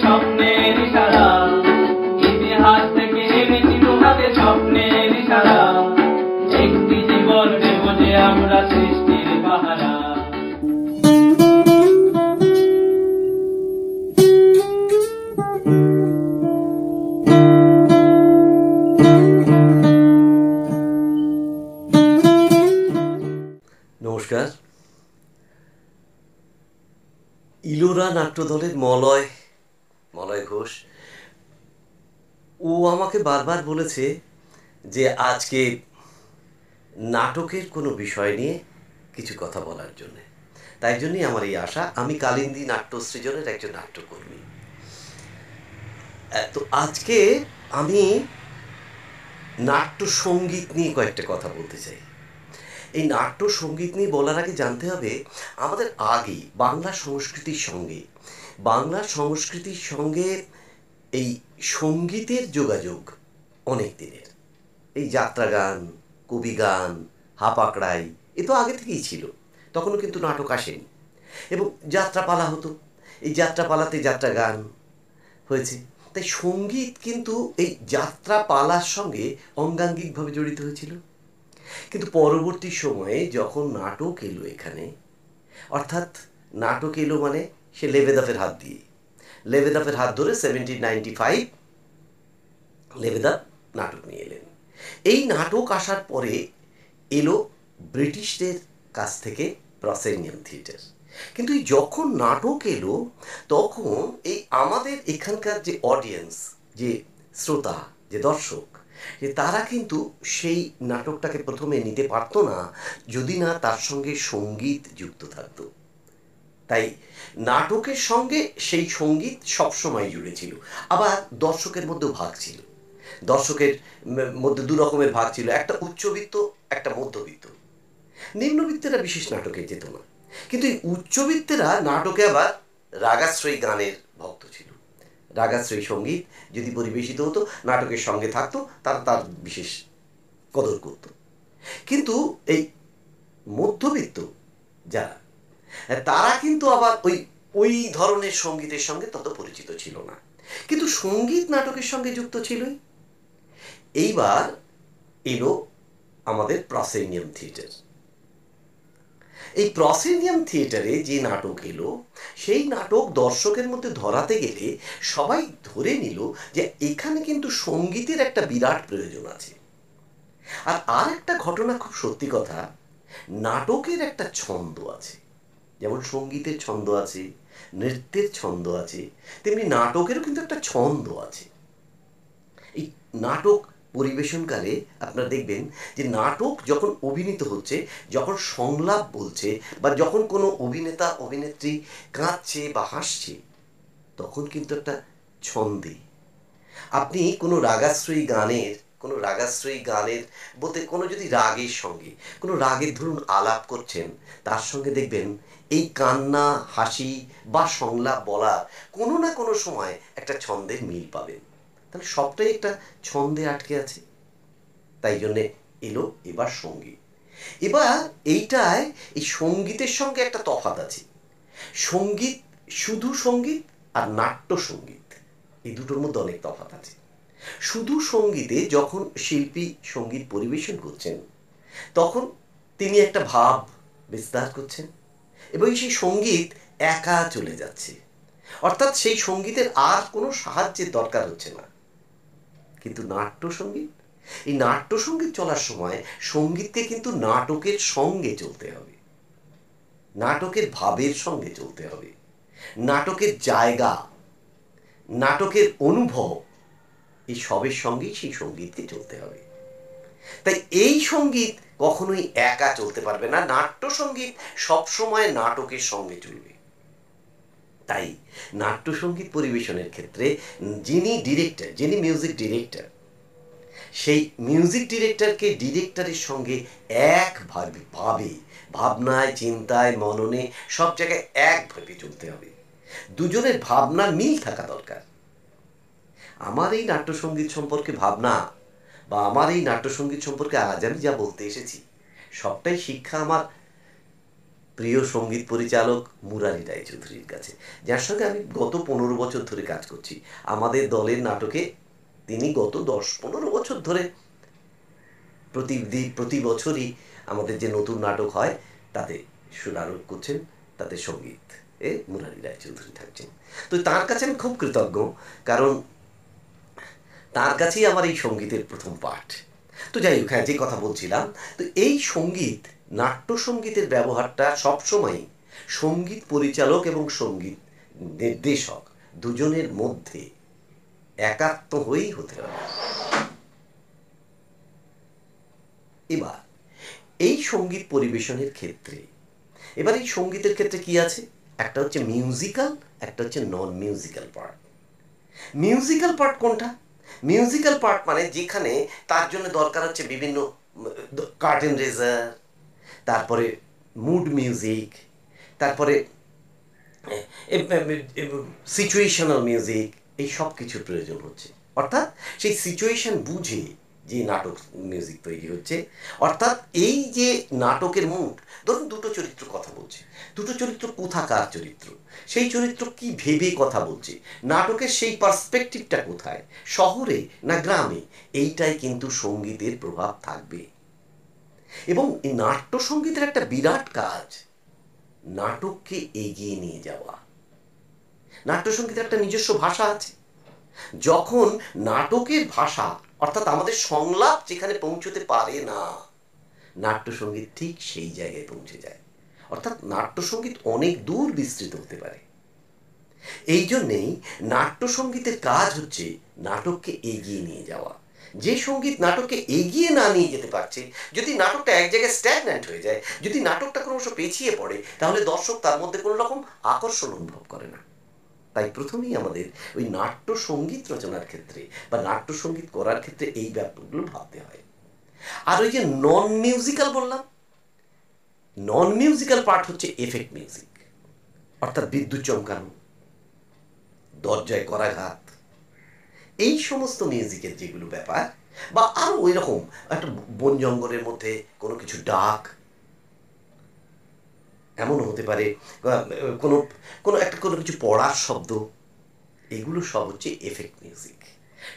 স্বপ্নের ইশারা, ইতিহাস থেকে এনেছি হাতে স্বপ্নের ইশারা, একটি জীবন দেব যে আমরা সৃষ্টির পাহারা। নমস্কার। ইলোরা নাট্যদলের মলয় ঘোষ ও আমাকে বারবার বলেছে যে আজকে নাটকের কোনো বিষয় নিয়ে কিছু কথা বলার জন্য। তাই জন্যই আমার এই আশা। আমি কালিন্দী নাট্য সৃজনের একজন নাট্যকর্মী। তো আজকে আমি নাট্য সঙ্গীত নিয়ে কয়েকটা কথা বলতে চাই। এই নাট্য সঙ্গীত নিয়ে বলার আগে জানতে হবে আমাদের আগে বাংলা সংস্কৃতির সঙ্গে এই সঙ্গীতের যোগাযোগ অনেক দিনের। এই যাত্রা গান, কবি গান, হাপাকড়াই এ তো আগে থেকেই ছিল, তখনও কিন্তু নাটক আসেনি। এবং যাত্রাপালা হতো, এই যাত্রাপালাতে যাত্রা গান হয়েছে। তাই সঙ্গীত কিন্তু এই যাত্রাপালার সঙ্গে অঙ্গাঙ্গিকভাবে জড়িত হয়েছিল। কিন্তু পরবর্তী সময়ে যখন নাটক এলো এখানে, অর্থাৎ নাটক এলো মানে সে লেবেদাফের হাত ধরে 1795 লেবেদাফ নাটক নিয়ে এলেন। এই নাটক আসার পরে এলো ব্রিটিশদের কাছ থেকে প্রসেনিয়াম থিয়েটার। কিন্তু যখন নাটক এলো তখন এই আমাদের এখানকার যে অডিয়েন্স, যে শ্রোতা, যে দর্শক, যে তারা কিন্তু সেই নাটকটাকে প্রথমে নিতে পারতো না যদি না তার সঙ্গে সঙ্গীত যুক্ত থাকতো। তাই নাটকের সঙ্গে সেই সঙ্গীত সবসময় জুড়ে ছিল। আবার দর্শকের মধ্যেও ভাগ ছিল। দর্শকের মধ্যে দু রকমের ভাগ ছিল, একটা উচ্চবিত্ত, একটা মধ্যবিত্ত। নিম্নবিত্তেরা বিশেষ নাটকে যেত না, কিন্তু এই উচ্চবিত্তেরা নাটকে আবার রাগাশ্রয়ী গানের ভক্ত ছিল। রাগাশ্রয়ী সঙ্গীত যদি পরিবেশিত হতো, নাটকের সঙ্গে থাকতো, তারা তার বিশেষ কদর করত। কিন্তু এই মধ্যবিত্ত যারা, তারা কিন্তু আবার ওই ধরনের সঙ্গীতের সঙ্গে তত পরিচিত ছিল না, কিন্তু সঙ্গীত নাটকের সঙ্গে যুক্ত ছিলই। এইবার এলো আমাদের প্রসেনিয়াম থিয়েটার। এই প্রসেনিয়াম থিয়েটারে যে নাটক এলো, সেই নাটক দর্শকের মধ্যে ধরাতে গেলে সবাই ধরে নিল যে এখানে কিন্তু সঙ্গীতের একটা বিরাট প্রয়োজন আছে। আর একটা ঘটনা খুব সত্যি কথা, নাটকের একটা ছন্দ আছে। যেমন সঙ্গীতের ছন্দ আছে, নৃত্যের ছন্দ আছে, তেমনি নাটকেরও কিন্তু একটা ছন্দ আছে। এই নাটক পরিবেশনকালে আপনারা দেখবেন যে নাটক যখন অভিনীত হচ্ছে, যখন সংলাপ বলছে, বা যখন কোনো অভিনেতা অভিনেত্রী কাঁদছে বা হাসছে, তখন কিন্তু একটা ছন্দে আপনি কোনো রাগাশ্রয়ী গানের বলতে কোনো যদি রাগের সঙ্গে কোনো রাগের ধরুন আলাপ করছেন, তার সঙ্গে দেখবেন এই কান্না, হাসি বা সংলাপ বলা কোনো না কোনো সময় একটা ছন্দের মিল পাবেন। তাহলে সবটাই একটা ছন্দে আটকে আছে। তাই জন্যে এলো এবার সঙ্গীত। এবার এইটায় এই সঙ্গীতের সঙ্গে একটা তফাৎ আছে। সঙ্গীত, শুধু সঙ্গীত আর নাট্য সঙ্গীত, এই দুটোর মধ্যে অনেক তফাৎ আছে। শুধু সঙ্গীতে যখন শিল্পী সঙ্গীত পরিবেশন করছেন, তখন তিনি একটা ভাব বিস্তার করছেন এবং সেই সঙ্গীত একা চলে যাচ্ছে, অর্থাৎ সেই সঙ্গীতের আর কোনো সাহায্যের দরকার হচ্ছে না। কিন্তু এই নাট্যসঙ্গীত চলার সময় সঙ্গীতকে কিন্তু নাটকের সঙ্গে চলতে হবে, নাটকের ভাবের সঙ্গে চলতে হবে, নাটকের জায়গা, নাটকের অনুভব, এই সবের সঙ্গেই সেই সঙ্গীতকে চলতে হবে। তাই এই সঙ্গীত কখনোই একা চলতে পারবে না, নাট্যসঙ্গীত সবসময় নাটকের সঙ্গে চলবে। তাই নাট্যসঙ্গীত পরিবেশনের ক্ষেত্রে যিনি মিউজিক ডিরেক্টর, সেই মিউজিক ডিরেক্টরকে ডিরেক্টরের সঙ্গে একভাবে ভাবনায়, চিন্তায়, মননে সব জায়গায় একভাবে চলতে হবে। দুজনের ভাবনার মিল থাকা দরকার। আমার এই নাট্যসঙ্গীত সম্পর্কে ভাবনা বা আমার এই নাট্যসঙ্গীত সম্পর্কে আজ আমি যা বলতে এসেছি সবটাই শিক্ষা আমার প্রিয় সঙ্গীত পরিচালক মুরারি রায়চৌধুরীর কাছে, যার সঙ্গে আমি গত 15 বছর ধরে কাজ করছি। আমাদের দলের নাটকে তিনি গত 10-15 বছর ধরে প্রতি বছরই আমাদের যে নতুন নাটক হয় তাতে সুরারোপ করছেন, তাতে সঙ্গীত মুরারি রায়চৌধুরী থাকছেন। তো তার কাছে আমি খুব কৃতজ্ঞ, কারণ তার কাছেই আমার এই সঙ্গীতের প্রথম পাঠ। তো যাই হোক, হ্যাঁ, যে কথা বলছিলাম, তো এই সঙ্গীত, নাট্যসঙ্গীতের ব্যবহারটা সবসময় সঙ্গীত পরিচালক এবং সঙ্গীত নির্দেশক দুজনের মধ্যে একাত্ম হয়েই হতে হবে। এবার এই সঙ্গীত পরিবেশনের ক্ষেত্রে, এবার এই সঙ্গীতের ক্ষেত্রে কি আছে, একটা হচ্ছে মিউজিক্যাল, একটা হচ্ছে নন মিউজিক্যাল পার্ট। মিউজিক্যাল পার্ট কোনটা? মিউজিক্যাল পার্ট মানে যেখানে তার জন্য দরকার হচ্ছে বিভিন্ন কার্টেন রেজার, তারপরে মুড মিউজিক, তারপরে সিচুয়েশনাল মিউজিক, এই সব কিছুর প্রয়োজন হচ্ছে। অর্থাৎ সেই সিচুয়েশন বুঝে যে নাটক মিউজিক তৈরি হচ্ছে, অর্থাৎ এই যে নাটকের মুড, ধরুন দুটো চরিত্র কথা বলছে, দুটো চরিত্র কোথাকার চরিত্র, সেই চরিত্র কি ভেবে কথা বলছে, নাটকের সেই পার্সপেক্টিভটা কোথায়, শহরে না গ্রামে, এইটাই কিন্তু সঙ্গীতের প্রভাব থাকবে। এবং এই নাট্য সঙ্গীতের একটা বিরাট কাজ নাটককে এগিয়ে নিয়ে যাওয়া। নাট্যসঙ্গীতের একটা নিজস্ব ভাষা আছে। যখন নাটকের ভাষা, অর্থাৎ আমাদের সংলাপ যেখানে পৌঁছতে পারে না, নাট্যসঙ্গীত ঠিক সেই জায়গায় পৌঁছে যায়। অর্থাৎ নাট্যসঙ্গীত অনেক দূর বিস্তৃত হতে পারে। এই জন্যেই নাট্যসঙ্গীতের কাজ হচ্ছে নাটককে এগিয়ে নিয়ে যাওয়া। যে সঙ্গীত নাটককে এগিয়ে না নিয়ে যেতে পারছে, যদি নাটকটা এক জায়গায় স্ট্যাগন্যান্ট হয়ে যায়, যদি নাটকটা ক্রমশ পেছিয়ে পড়ে, তাহলে দর্শক তার মধ্যে কোনো রকম আকর্ষণ অনুভব করে না। তাই প্রথমেই আমাদের ওই নাট্য সঙ্গীত রচনার ক্ষেত্রে বা নাট্য সঙ্গীত করার ক্ষেত্রে এই ব্যাপারগুলো ভাবতে হয়। আর ওই যে নন মিউজিক্যাল বললাম, নন মিউজিক্যাল পার্ট হচ্ছে এফেক্ট মিউজিক, অর্থাৎ বিদ্যুৎ চমকানো, দরজায় করাঘাত, এই সমস্ত মিউজিকের যেগুলো ব্যাপার, বা আরো ওই রকম একটা বন জঙ্গলের মধ্যে কোনো কিছু ডাক, এমন হতে পারে কোনো কোনো একটা কোনো কিছু পড়ার শব্দ, এগুলো সব হচ্ছে এফেক্ট মিউজিক।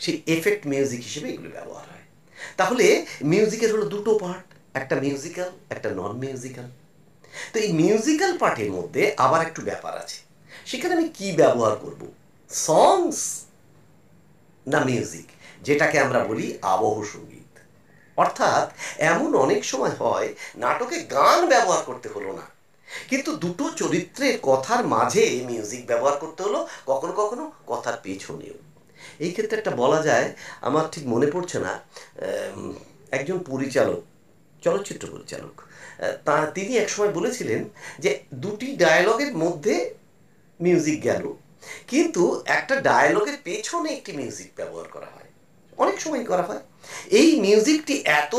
সেই এফেক্ট মিউজিক হিসেবে এগুলো ব্যবহার হয়। তাহলে মিউজিকের হলো দুটো পার্ট, একটা মিউজিক্যাল, একটা নন মিউজিক্যাল। তো এই মিউজিক্যাল পার্টের মধ্যে আবার একটু ব্যাপার আছে, সেখানে আমি কি ব্যবহার করব, সংস না মিউজিক, যেটাকে আমরা বলি আবহ সঙ্গীত। অর্থাৎ এমন অনেক সময় হয় নাটকে গান ব্যবহার করতে হলো না, কিন্তু দুটো চরিত্রের কথার মাঝে মিউজিক ব্যবহার করতে হলো, কখনো কখনো কথার পেছনেও। এই ক্ষেত্রে একটা বলা যায়, আমার ঠিক মনে পড়ছে না, একজন পরিচালক, চলচ্চিত্র পরিচালক, তিনি একসময় বলেছিলেন যে দুটি ডায়ালগের মধ্যে মিউজিক গেল, কিন্তু একটা ডায়ালগের পেছনে একটি মিউজিক ব্যবহার করা হয়, অনেক সময় করা হয়। এই মিউজিকটি এত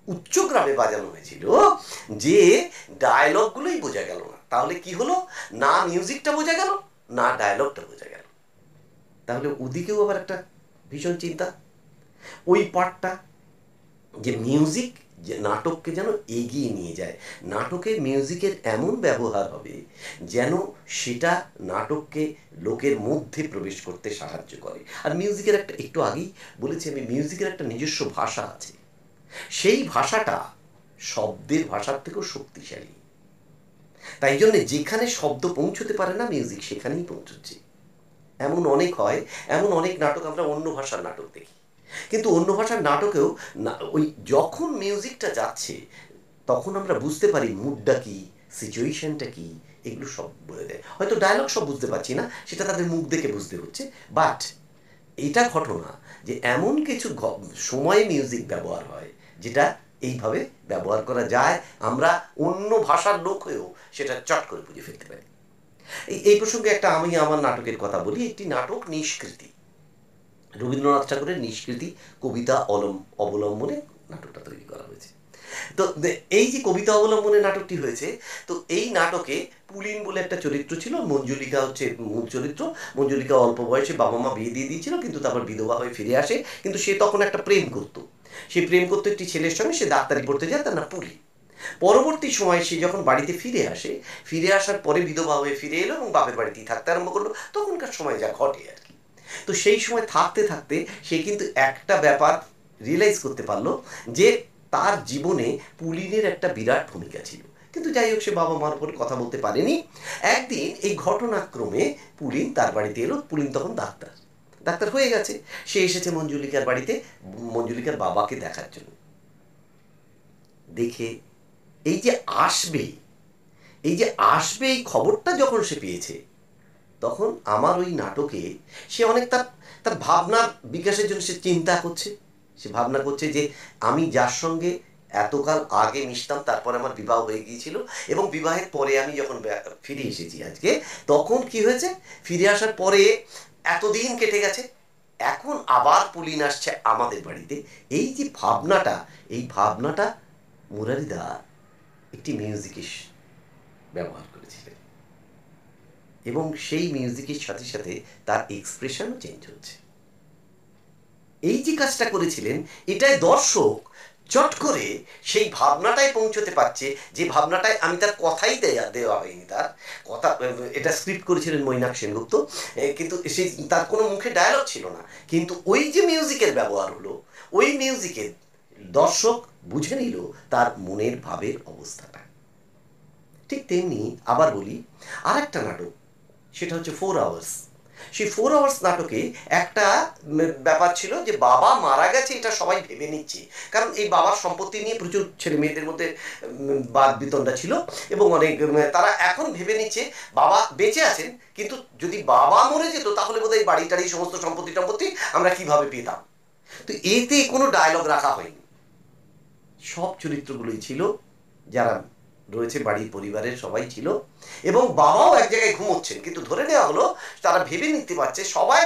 উচ্চগ্রামে বাজানো হয়েছিল যে ডায়লগগুলোই বোঝা গেল না। তাহলে কি হলো, না মিউজিকটা বোঝা গেল, না ডায়লগটা বোঝা গেল। তাহলে ওদিকেও আবার একটা ভীষণ চিন্তা, ওই পার্টটা যে মিউজিক যে নাটককে যেন এগিয়ে নিয়ে যায়, নাটকের মিউজিকের এমন ব্যবহার হবে যেন সেটা নাটককে লোকের মধ্যে প্রবেশ করতে সাহায্য করে। আর মিউজিকের একটা, একটু আগেই বলেছি আমি, মিউজিকের একটা নিজস্ব ভাষা আছে। সেই ভাষাটা শব্দের ভাষার থেকেও শক্তিশালী। তাই জন্য যেখানে শব্দ পৌঁছতে পারে না, মিউজিক সেখানেই পৌঁছচ্ছে। এমন অনেক হয়, এমন অনেক নাটক আমরা অন্য ভাষার নাটক দেখি, কিন্তু অন্য ভাষার নাটকেও ওই যখন মিউজিকটা যাচ্ছে তখন আমরা বুঝতে পারি মুডটা কি, সিচুয়েশনটা কি, এগুলো সব বলে দেয়। হয়তো ডায়লগ সব বুঝতে পারছি না, সেটা তাদের মুখ দেখে বুঝতে হচ্ছে, বাট এটা ঘটনা যে এমন কিছু সময়ে মিউজিক ব্যবহার হয় যেটা এইভাবে ব্যবহার করা যায়, আমরা অন্য ভাষার লোক হয়েও সেটা চট করে বুঝে ফেলতে পারি। এই প্রসঙ্গে একটা আমি আমার নাটকের কথা বলি। একটি নাটক নিষ্কৃতি, রবীন্দ্রনাথ ঠাকুরের নিষ্কৃতি কবিতা অবলম্বনে নাটকটা তৈরি করা হয়েছে। তো এই যে কবিতা অবলম্বনে নাটকটি হয়েছে, তো এই নাটকে পুলিন বলে একটা চরিত্র ছিল, মঞ্জুলিকা হচ্ছে মূল চরিত্র। মঞ্জুলিকা অল্প বয়সে বাবা মা বিয়ে দিয়ে দিয়েছিল, কিন্তু তারপর বিধবা হয়ে ফিরে আসে, কিন্তু সে তখন একটা প্রেম করতো। সে প্রেম করতো একটি ছেলের সঙ্গে, সে ডাক্তারি পড়তে যায়, তার নাম পুলি। পরবর্তী সময়ে সে যখন বাড়িতে ফিরে আসে, ফিরে আসার পরে বিধবা হয়ে ফিরে এলো এবং বাপের বাড়িতেই থাকতে আরম্ভ করলো। তখনকার সময় যা ঘটে আর কি। তো সেই সময় থাকতে থাকতে সে কিন্তু একটা ব্যাপার রিয়েলাইজ করতে পারলো যে তার জীবনে পুলিনের একটা বিরাট ভূমিকা ছিল। কিন্তু যাই হোক, সে বাবা মার উপরে কথা বলতে পারেনি। একদিন এই ঘটনাক্রমে পুলিন তার বাড়িতে এলো। পুলিন তখন ডাক্তার হয়ে গেছে। সে এসেছে মঞ্জুলিকার বাড়িতে মঞ্জুলিকার বাবাকে দেখার জন্য। দেখে এই যে আসবে এই খবরটা যখন সে পেয়েছে, তখন আমার ওই নাটকে সে অনেক তার ভাবনার বিকাশের জন্য সে চিন্তা করছে। সে ভাবনা করছে যে আমি যার সঙ্গে এতকাল আগে মিশতাম, তারপরে আমার বিবাহ হয়ে গিয়েছিল, এবং বিবাহের পরে আমি যখন ফিরে এসেছি আজকে, তখন কি হয়েছে, ফিরে আসার পরে এতদিন কেটে গেছে, এখন আবার পুলিন আসছে আমাদের বাড়িতে। এই যে এই ভাবনাটা মুরারিদা একটি মিউজিকের ব্যবহার করেছিলেন, এবং সেই মিউজিকের সাথে সাথে তার এক্সপ্রেশনও চেঞ্জ হচ্ছে। এই যে কাজটা করেছিলেন, এটাই দর্শক চট করে সেই ভাবনাটাই পৌঁছতে পারছে, যে ভাবনাটায় আমি তার কথাই দেওয়া হয়নি, তার কথা, এটা স্ক্রিপ্ট করেছিলেন মৈনাক সেনগুপ্ত, কিন্তু সেই তার কোনো মুখে ডায়ালগ ছিল না, কিন্তু ওই যে মিউজিকের ব্যবহার হলো, ওই মিউজিকের দর্শক বুঝে নিল তার মনের ভাবের অবস্থাটা। ঠিক তেমনি আবার বলি, আর একটা নাটক, সেটা হচ্ছে 4 আওয়ার্স। সেই 4 আওয়ার্স নাটকে একটা ব্যাপার ছিল যে বাবা মারা গেছে, এটা সবাই ভেবে নিচ্ছে, কারণ এই বাবার সম্পত্তি নিয়ে প্রচুর ছেলে মেয়েদের মধ্যে বাদ বিতণ্ডা ছিল, এবং অনেক তারা এখন ভেবে নিচ্ছে বাবা বেঁচে আছেন, কিন্তু যদি বাবা মরে যেত তাহলে বোধহয় বাড়ি টাড়ি সমস্ত সম্পত্তি আমরা কিভাবে পেতাম। তো এতে কোনো ডায়লগ রাখা হয়নি, সব চরিত্রগুলোই ছিল, যারা রয়েছে বাড়ির পরিবারের সবাই ছিল, এবং বাবাও এক জায়গায় ঘুমোচ্ছেন, কিন্তু ধরে নেওয়া হলো, তারা ভেবে নিতে পারছে, সবাই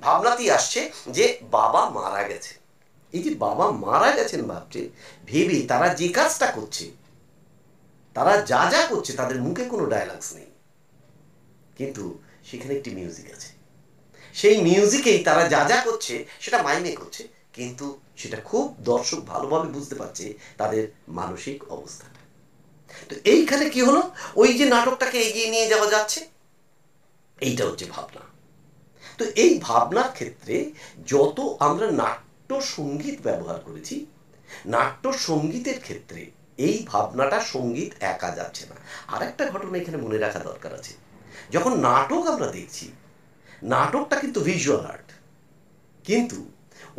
ভাবনাতেই আসছে যে বাবা মারা গেছে। এই যে বাবা মারা গেছেন ভাবছে, ভেবে তারা যে কাজটা করছে, তারা যা করছে, তাদের মুখে কোনো ডায়ালগস নেই, কিন্তু সেখানে একটি মিউজিক আছে। সেই মিউজিকেই তারা যা করছে সেটা মাইনে করছে, কিন্তু সেটা খুব দর্শক ভালোভাবে বুঝতে পারছে তাদের মানসিক অবস্থাটা। তো এইখানে কি হলো, ওই যে নাটকটাকে এগিয়ে নিয়ে যাওয়া যাচ্ছে, এইটা হচ্ছে ভাবনা। তো এই ভাবনার ক্ষেত্রে যত আমরা নাট্য সঙ্গীত ব্যবহার করেছি, নাট্য সঙ্গীতের ক্ষেত্রে এই ভাবনাটা সঙ্গীত একা যাচ্ছে না। আর একটা ঘটনা এখানে মনে রাখা দরকার আছে, যখন নাটক আমরা দেখছি, নাটকটা কিন্তু ভিজুয়াল আর্ট, কিন্তু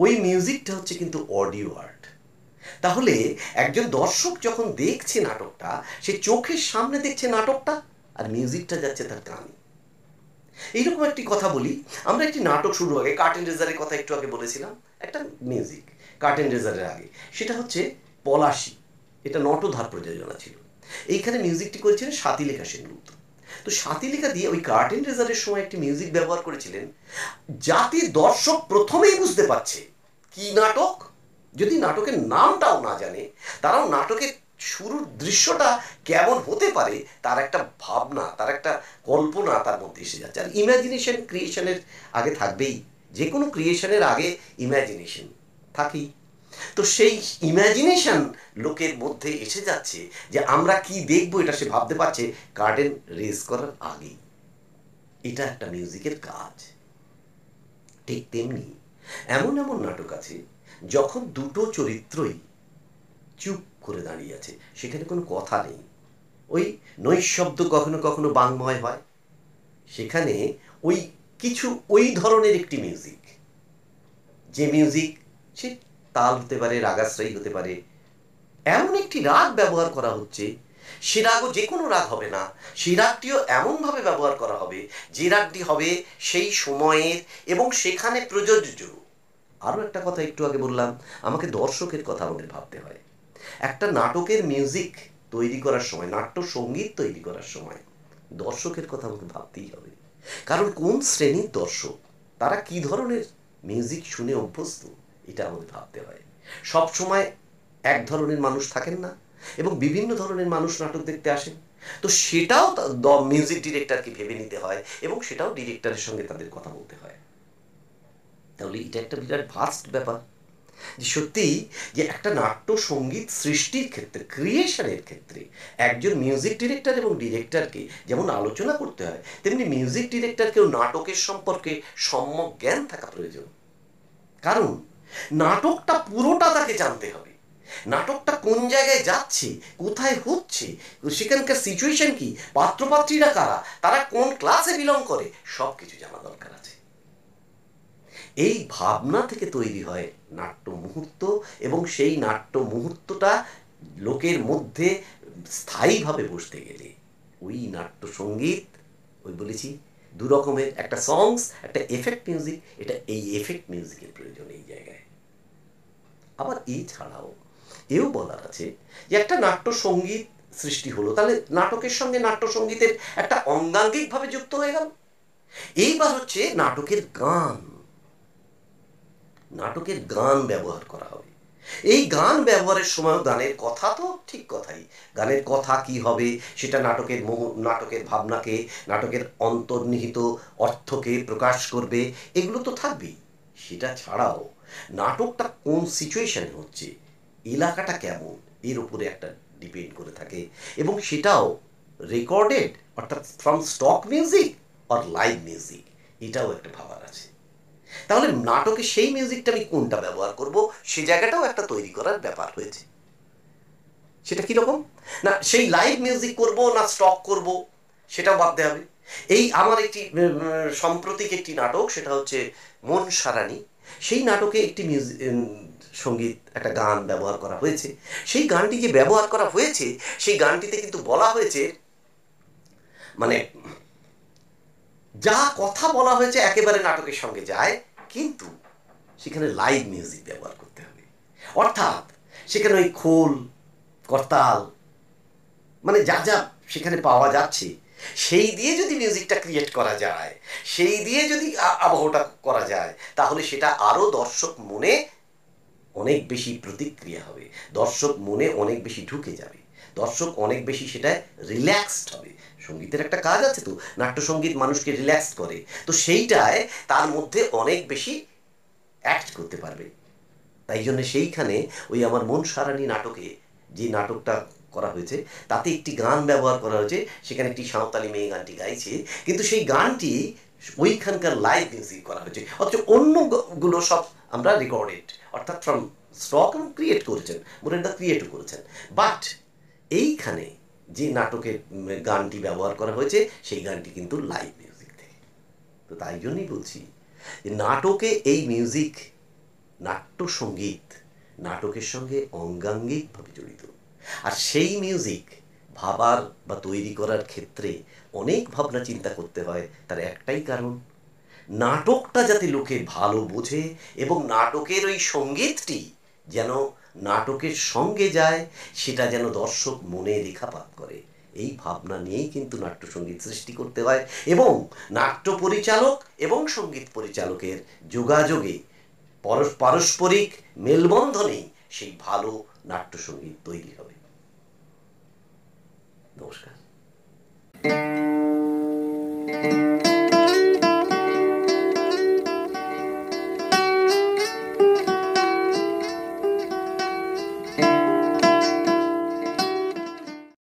ওই মিউজিকটা হচ্ছে কিন্তু অডিও আর্ট। তাহলে একজন দর্শক যখন দেখছে নাটকটা, সে চোখের সামনে দেখছে নাটকটা, আর মিউজিকটা যাচ্ছে তার কানে। এইরকম একটি কথা বলি, আমরা একটি নাটক শুরু আগে কার্টেন রেজারের কথা একটু আগে বলেছিলাম, একটা মিউজিক কার্টেন রেজারের আগে, সেটা হচ্ছে পলাশী, এটা নটধার প্রযোজনা ছিল। এইখানে মিউজিকটি করেছিলেন স্বাতীলেখা সেনগুপ্ত। তো স্বাতীলেখা দিয়ে ওই কার্টেন রেজারের সময় একটি মিউজিক ব্যবহার করেছিলেন, যাতে দর্শক প্রথমেই বুঝতে পারছে কি নাটক, যদি নাটকের নামটাও না জানে, তারাও নাটকের শুরুর দৃশ্যটা কেমন হতে পারে তার একটা ভাবনা, তার একটা কল্পনা তার মধ্যে এসে যাচ্ছে। আর ইমাজিনেশন ক্রিয়েশনের আগে থাকবেই, যে কোনো ক্রিয়েশনের আগে ইমাজিনেশন থাকেই। তো সেই ইমাজিনেশন লোকের মধ্যে এসে যাচ্ছে, যে আমরা কি দেখবো এটা সে ভাবতে পারছে কার্টেন রেজ করার আগেই। এটা একটা মিউজিকের কাজ। ঠিক তেমনি এমন নাটক আছে যখন দুটো চরিত্রই চুপ করে দাঁড়িয়ে আছে, সেখানে কোনো কথা নেই, ওই নৈশব্দ কখনো কখনো বাংময় হয়, সেখানে ওই ধরনের একটি মিউজিক, যে মিউজিক সে তাল হতে পারে, রাগাশ্রয়ী হতে পারে, এমন একটি রাগ ব্যবহার করা হচ্ছে, সে রাগও যে কোনো রাগ হবে না, সেই রাগটিও এমনভাবে ব্যবহার করা হবে যে রাগটি হবে সেই সময়ের এবং সেখানে প্রযোজ্য। আরও একটা কথা একটু আগে বললাম, আমাকে দর্শকের কথা আমাদের ভাবতে হয়। একটা নাটকের মিউজিক তৈরি করার সময়, নাট্য সঙ্গীত তৈরি করার সময় দর্শকের কথা আমাকে ভাবতেই হবে, কারণ কোন শ্রেণীর দর্শক, তারা কি ধরনের মিউজিক শুনে অভ্যস্ত, এটা আমাদের ভাবতে হয়। সব সময় এক ধরনের মানুষ থাকেন না, এবং বিভিন্ন ধরনের মানুষ নাটক দেখতে আসেন, তো সেটাও মিউজিক ডিরেক্টরকে ভেবে নিতে হয়, এবং সেটাও ডিরেক্টরের সঙ্গে তাদের কথা বলতে হয়। তাহলে এটা একটা বিরাট ভাস্ট ব্যাপার। যে সত্যি যে একটা নাট্য সঙ্গীত সৃষ্টির ক্ষেত্রে, ক্রিয়েশনের ক্ষেত্রে একজন মিউজিক ডিরেক্টর এবং ডিরেক্টরকে যেমন আলোচনা করতে হয়, তেমনি মিউজিক ডিরেক্টরকেও নাটকের সম্পর্কে সম্যক জ্ঞান থাকা প্রয়োজন। কারণ নাটকটা পুরোটা তাকে জানতে হবে। নাটকটা কোন জায়গায় যাচ্ছে, কোথায় হচ্ছে, সেখানকার সিচুয়েশন কি, পাত্রপাত্রীরা কারা, তারা কোন ক্লাসে বিলং করে, সব কিছু জানা দরকার আছে। এই ভাবনা থেকে তৈরি হয় নাট্য মুহূর্ত, এবং সেই নাট্য মুহূর্তটা লোকের মধ্যে স্থায়ীভাবে বসতে গেলে ওই নাট্য সঙ্গীত, ওই বলেছি দু রকমের, একটা সংস, একটা এফেক্ট মিউজিক, এটা এই এফেক্ট মিউজিকের প্রয়োজন এই জায়গায়। আবার এছাড়াও এও বলার আছে যে একটা নাট্য সঙ্গীত সৃষ্টি হলো, তাহলে নাটকের সঙ্গে নাট্য সঙ্গীতের একটা অঙ্গাঙ্গিকভাবে যুক্ত হয়ে গেল। এইবার হচ্ছে নাটকের গান। নাটকের গান ব্যবহার করা হবে। এই গান ব্যবহারের সময় গানের কথা তো ঠিক কথাই, গানের কথা কি হবে সেটা নাটকের ভাবনাকে, নাটকের অন্তর্নিহিত অর্থকে প্রকাশ করবে, এগুলো তো থাকবেই। সেটা ছাড়াও নাটকটা কোন সিচুয়েশনে হচ্ছে, এলাকাটা কেমন, এর উপরে একটা ডিপেন্ড করে থাকে, এবং সেটাও রেকর্ডেড, অর্থাৎ from stock music or live music, এটাও একটা ভাবার আছে। তাহলে নাটকে সেই মিউজিকটা আমি কোনটা ব্যবহার করব, সে জায়গাটাও একটা তৈরি করার ব্যাপার হয়েছে। সেটা কিরকম না, সেই লাইভ মিউজিক করব না স্টক করব, সেটাও ভাবতে হবে। এই আমার একটি সাম্প্রতিক একটি নাটক, সেটা হচ্ছে মন সারানি। সেই নাটকে একটি সঙ্গীত, একটা গান ব্যবহার করা হয়েছে। সেই গানটি যে ব্যবহার করা হয়েছে, সেই গানটিতে কিন্তু বলা হয়েছে, মানে যা কথা বলা হয়েছে একেবারে নাটকের সঙ্গে যায়, কিন্তু সেখানে লাইভ মিউজিক ব্যবহার করতে হবে। অর্থাৎ সেখানে ওই খোল, করতাল, মানে যা যা সেখানে পাওয়া যাচ্ছে, সেই দিয়ে যদি মিউজিকটা ক্রিয়েট করা যায়, সেই দিয়ে যদি আবহটা করা যায়, তাহলে সেটা আরো দর্শক মনে অনেক বেশি প্রতিক্রিয়া হবে, দর্শক মনে অনেক বেশি ঢুকে যাবে, দর্শক অনেক বেশি সেটা রিল্যাক্সড হবে। সঙ্গীতের একটা কাজ আছে তো, নাট্যসঙ্গীত মানুষকে রিল্যাক্স করে, তো সেইটায় তার মধ্যে অনেক বেশি অ্যাক্ট করতে পারবে। তাই জন্য সেইখানে ওই আমার মন সারানি নাটকে, যে নাটকটা করা হয়েছে, তাতে একটি গান ব্যবহার করা হয়েছে। সেখানে একটি সাঁওতালি মেয়ে গানটি গাইছে, কিন্তু সেই গানটি ওইখানকার লাইভ মিউজিক করা হয়েছে, অথচ অন্যগুলো সব আমরা রেকর্ডেড, অর্থাৎ ফ্রম স্টক ক্রিয়েট করেছেন, মোরেন্দা ক্রিয়েটও করেছেন। বাট এইখানে যে নাটকের গানটি ব্যবহার করা হয়েছে, সেই গানটি কিন্তু লাইভ মিউজিক থেকে। তো তাই জন্যই বলছি যে নাটকে এই মিউজিক, নাট্য সঙ্গীত নাটকের সঙ্গে অঙ্গাঙ্গিকভাবে জড়িত। আর সেই মিউজিক ভাবার বা তৈরি করার ক্ষেত্রে অনেক ভাবনা চিন্তা করতে হয়। তার একটাই কারণ, নাটকটা যাতে লোকে ভালো বোঝে, এবং নাটকের ওই সঙ্গীতটি যেন নাটকের সঙ্গে যায়, সেটা যেন দর্শক মনে রেখাপাত করে। এই ভাবনা নিয়েই কিন্তু নাট্যসঙ্গীত সৃষ্টি করতে হয়, এবং নাট্য পরিচালক এবং সঙ্গীত পরিচালকের যোগাযোগে, পারস্পরিক মেলবন্ধনেই সেই ভালো নাট্যসঙ্গীত তৈরি হবে। নমস্কার।